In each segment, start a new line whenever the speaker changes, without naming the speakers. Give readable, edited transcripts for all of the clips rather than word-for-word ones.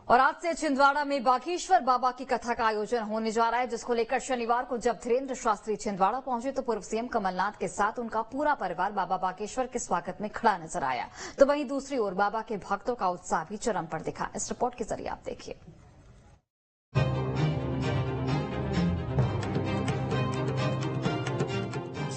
और आज से छिंदवाड़ा में बागेश्वर बाबा की कथा का आयोजन होने जा रहा है, जिसको लेकर शनिवार को जब धीरेन्द्र शास्त्री छिंदवाड़ा पहुंचे तो पूर्व सीएम कमलनाथ के साथ उनका पूरा परिवार बाबा बागेश्वर के स्वागत में खड़ा नजर आया। तो वहीं दूसरी ओर बाबा के भक्तों का उत्साह भी चरम पर दिखा। इस रिपोर्ट के जरिए आप देखिए।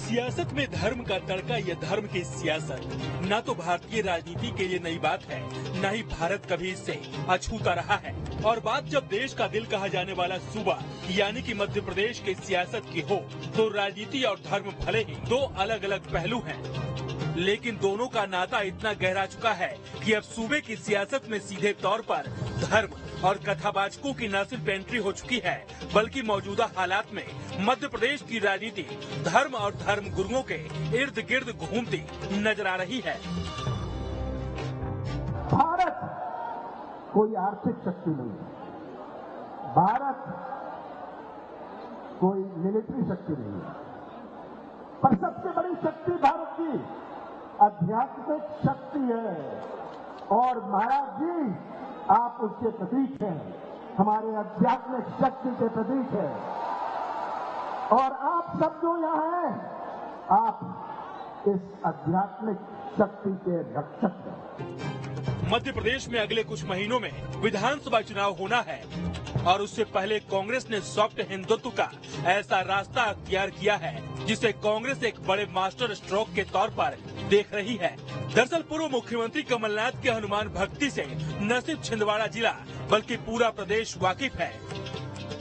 सियासत में धर्म का तड़का, यह धर्म की सियासत न तो भारतीय राजनीति के लिए नई बात है, न ही भारत कभी इससे अछूता रहा है। और बात जब देश का दिल कहा जाने वाला सूबा यानी कि मध्य प्रदेश के सियासत की हो, तो राजनीति और धर्म भले ही दो अलग अलग पहलू हैं, लेकिन दोनों का नाता इतना गहरा चुका है कि अब सूबे की सियासत में सीधे तौर पर धर्म और कथावाचकों की न सिर्फ एंट्री हो चुकी है, बल्कि मौजूदा हालात में मध्य प्रदेश की राजनीति धर्म और धर्म गुरुओं के इर्द गिर्द घूमती नजर आ रही है।
भारत कोई आर्थिक शक्ति नहीं है, भारत कोई मिलिट्री शक्ति नहीं है, पर सबसे बड़ी शक्ति भारत की आध्यात्मिक शक्ति है। और महाराज जी, आप उसके प्रतीक हैं, हमारे आध्यात्मिक शक्ति के प्रतीक हैं। और आप सब जो यहाँ हैं, आप इस आध्यात्मिक शक्ति के रक्षक हैं।
मध्य प्रदेश में अगले कुछ महीनों में विधानसभा चुनाव होना है और उससे पहले कांग्रेस ने सॉफ्ट हिंदुत्व का ऐसा रास्ता अख्तियार किया है जिसे कांग्रेस एक बड़े मास्टर स्ट्रोक के तौर पर देख रही है। दरअसल पूर्व मुख्यमंत्री कमलनाथ के हनुमान भक्ति से न सिर्फ छिंदवाड़ा जिला बल्कि पूरा प्रदेश वाकिफ है,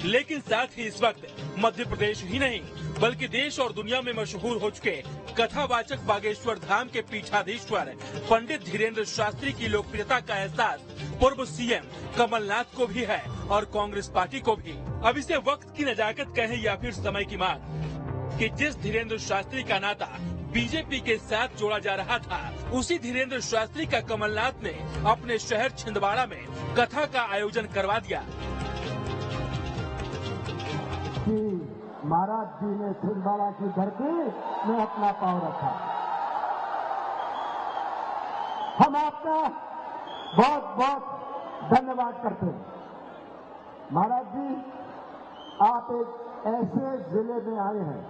लेकिन साथ ही इस वक्त मध्य प्रदेश ही नहीं बल्कि देश और दुनिया में मशहूर हो चुके कथावाचक बागेश्वर धाम के पीठाधीश्वर पंडित धीरेन्द्र शास्त्री की लोकप्रियता का एहसास पूर्व सीएम कमलनाथ को भी है और कांग्रेस पार्टी को भी। अब इसे वक्त की नजाकत कहें या फिर समय की मांग कि जिस धीरेन्द्र शास्त्री का नाता बीजेपी के साथ जोड़ा जा रहा था, उसी धीरेन्द्र शास्त्री का कमलनाथ ने अपने शहर छिंदवाड़ा में कथा का आयोजन करवा दिया।
महाराज जी ने छिंदवाड़ा की धरती में अपना पांव रखा। हम आपका बहुत बहुत धन्यवाद करते हैं। महाराज जी, आप एक ऐसे जिले में आए हैं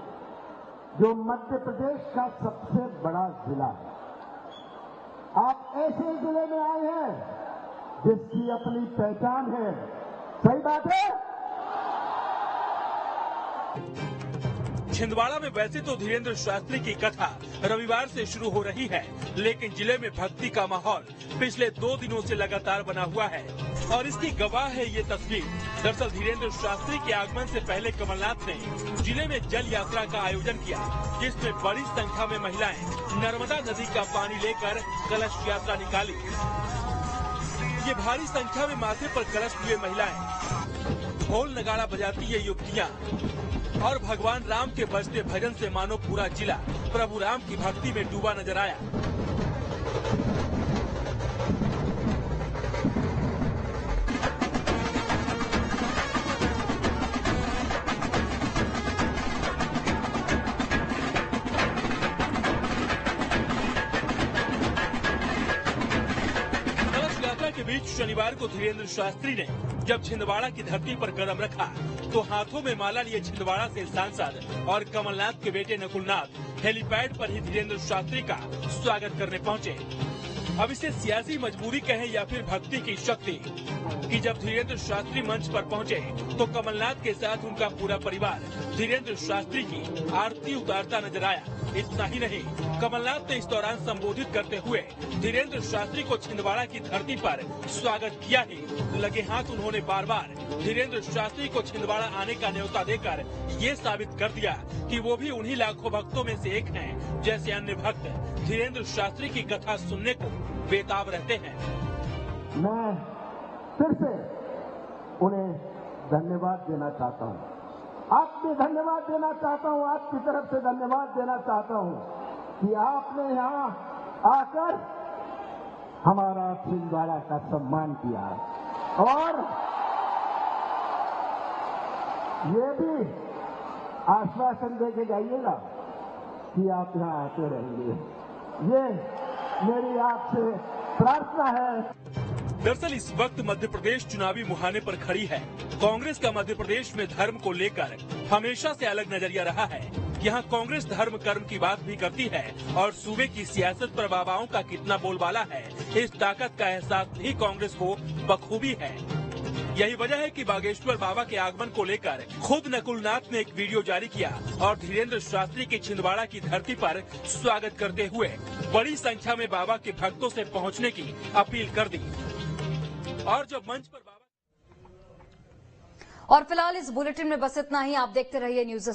जो मध्य प्रदेश का सबसे बड़ा जिला है। आप ऐसे जिले में आए हैं जिसकी अपनी पहचान है। सही बात है।
छिंदवाड़ा में वैसे तो धीरेन्द्र शास्त्री की कथा रविवार से शुरू हो रही है, लेकिन जिले में भक्ति का माहौल पिछले 2 दिनों से लगातार बना हुआ है और इसकी गवाह है ये तस्वीर। दरअसल धीरेन्द्र शास्त्री के आगमन से पहले कमलनाथ ने जिले में जल यात्रा का आयोजन किया, जिसमें बड़ी संख्या में महिलाएं नर्मदा नदी का पानी लेकर कलश यात्रा निकाली। ये भारी संख्या में माथे पर कलश लिए महिलाएं, ढोल नगाड़ा बजाती ये युवतियां और भगवान राम के बजते भजन से मानो पूरा जिला प्रभु राम की भक्ति में डूबा नजर आया। कलश यात्रा के बीच शनिवार को धीरेन्द्र शास्त्री ने जब छिंदवाड़ा की धरती पर कदम रखा तो हाथों में माला लिए छिंदवाड़ा से सांसद और कमलनाथ के बेटे नकुलनाथ हेलीपैड पर ही धीरेन्द्र शास्त्री का स्वागत करने पहुंचे। अब इसे सियासी मजबूरी कहें या फिर भक्ति की शक्ति कि जब धीरेन्द्र शास्त्री मंच पर पहुंचे तो कमलनाथ के साथ उनका पूरा परिवार धीरेन्द्र शास्त्री की आरती उतारता नजर आया। इतना ही नहीं, कमलनाथ ने इस दौरान संबोधित करते हुए धीरेन्द्र शास्त्री को छिंदवाड़ा की धरती पर स्वागत किया ही लगे हाथ उन्होंने बार बार धीरेन्द्र शास्त्री को छिंदवाड़ा आने का न्योता देकर ये साबित कर दिया कि वो भी उन्हीं लाखों भक्तों में से एक हैं, जैसे अन्य भक्त धीरेन्द्र शास्त्री की कथा सुनने को बेताब रहते हैं।
मैं फिर से उन्हें धन्यवाद देना चाहता हूँ, आपको धन्यवाद देना चाहता हूँ, आपकी तरफ से धन्यवाद देना चाहता हूँ कि आपने यहाँ आकर हमारा छिंदवाड़ा का सम्मान किया और ये भी आश्वासन देके जाइएगा कि आप यहाँ आते रहेंगे। ये मेरी आपसे प्रार्थना है।
दरअसल इस वक्त मध्य प्रदेश चुनावी मुहाने पर खड़ी है। कांग्रेस का मध्य प्रदेश में धर्म को लेकर हमेशा से अलग नजरिया रहा है। यहाँ कांग्रेस धर्म कर्म की बात भी करती है और सूबे की सियासत पर बाबाओं का कितना बोलबाला है, इस ताकत का एहसास भी कांग्रेस को बखूबी है। यही वजह है कि बागेश्वर बाबा के आगमन को लेकर खुद नकुलनाथ ने एक वीडियो जारी किया और धीरेन्द्र शास्त्री के छिंदवाड़ा की धरती पर स्वागत करते हुए बड़ी संख्या में बाबा के भक्तों से पहुंचने की अपील कर दी। और जब मंच पर बाबा
और फिलहाल इस बुलेटिन में बस इतना ही। आप देखते रहिए न्यूज़।